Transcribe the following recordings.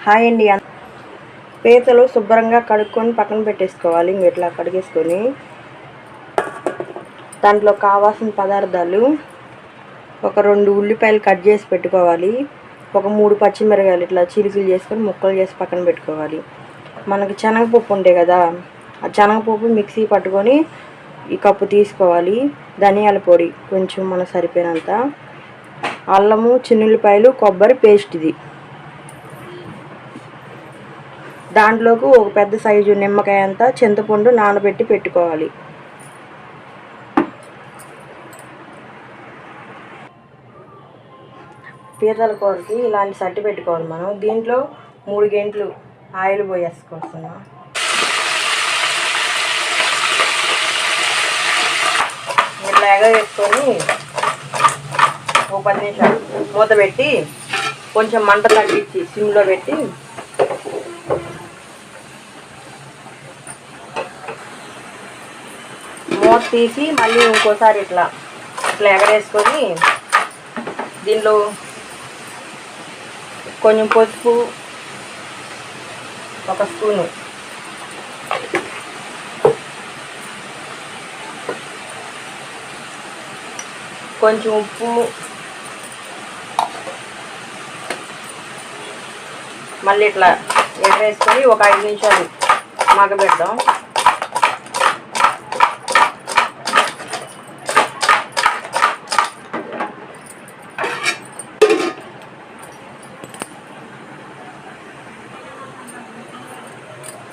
Hi అండి. పీతలు శుభ్రంగా కడుక్కొని పక్కన పెట్టేసుకోవాలి. ఇట్లా కడిగేసుకొని దాంట్లో కావాల్సిన పదార్థాలు ఒక 2 ఉల్లిపాయలు కట్ చేసి పెట్టుకోవాలి. ఒక 3 పచ్చిమిరపకాయలు ఇట్లా చిలుకలు చేసుకొని ముక్కలు చేసి పక్కన పెట్టుకోవాలి. మనకి శనగపప్పు ఉంటాయి కదా, ఆ శనగపప్పు మిక్సీ పట్టుకొని ఈ కప్పు తీసుకోవాలి. ధనియాల పొడి కొంచెం మనకు సరిపోయినంత, అల్లము, చిన్నుల్లిపాయలు, కొబ్బరి పేస్ట్. ఇది దాంట్లోకి ఒక పెద్ద సైజు నిమ్మకాయ అంత చింతపండు నానబెట్టి పెట్టుకోవాలి. పీతల కూరకి ఇలాంటి సట్టి పెట్టుకోవాలి మనం. దీంట్లో 3 గంటలు ఆయిల్ పోయేసుకుంటున్నాం. ఇట్లా ఎగవేసుకొని ఒక 10 నిమిషాలు మూత పెట్టి కొంచెం మంట తగ్గించి సిమ్లో పెట్టి మూత తీసి మళ్ళీ ఇంకోసారి ఇట్లా ఎగరేసుకొని దీనిలో కొంచెం పసుపు, 1 స్పూను, కొంచెం ఉప్పు, మళ్ళీ ఇట్లా ఎగరేసుకొని ఒక 5 నిమిషాలు మగ్గబెడదాం.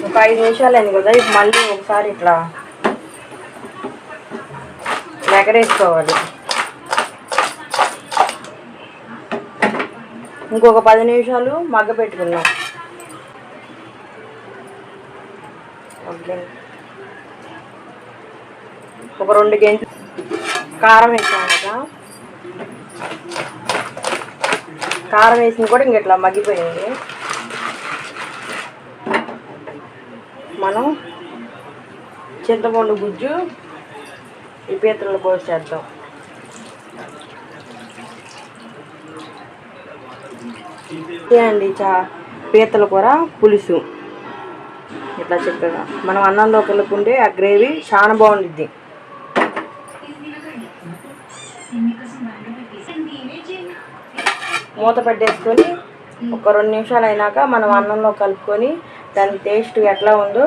ఒక 5 నిమిషాలు అయింది కదా, ఇప్పుడు మళ్ళీ ఒకసారి ఇట్లా ఎగరేసుకోవాలి. ఇంకొక 10 నిమిషాలు మగ్గ పెట్టుకున్నాం. ఒక 2 గంటలు కారం వేసాం కదా, కారం వేసింది కూడా ఇంక ఇట్లా మగ్గిపోయింది. మనం చింతపండు గుజ్జు ఈ పీతలలో పోసేద్దాం. అండి పీతల కూర పులుసు ఇట్లా చక్కగా మనం అన్నంలో కలుపుకుంటే ఆ గ్రేవీ చాలా బాగుండిద్ది. మూత పెట్టేసుకొని ఒక 2 నిమిషాలు అయినాక మనం అన్నంలో కలుపుకొని దాని టేస్ట్ ఎట్లా ఉందో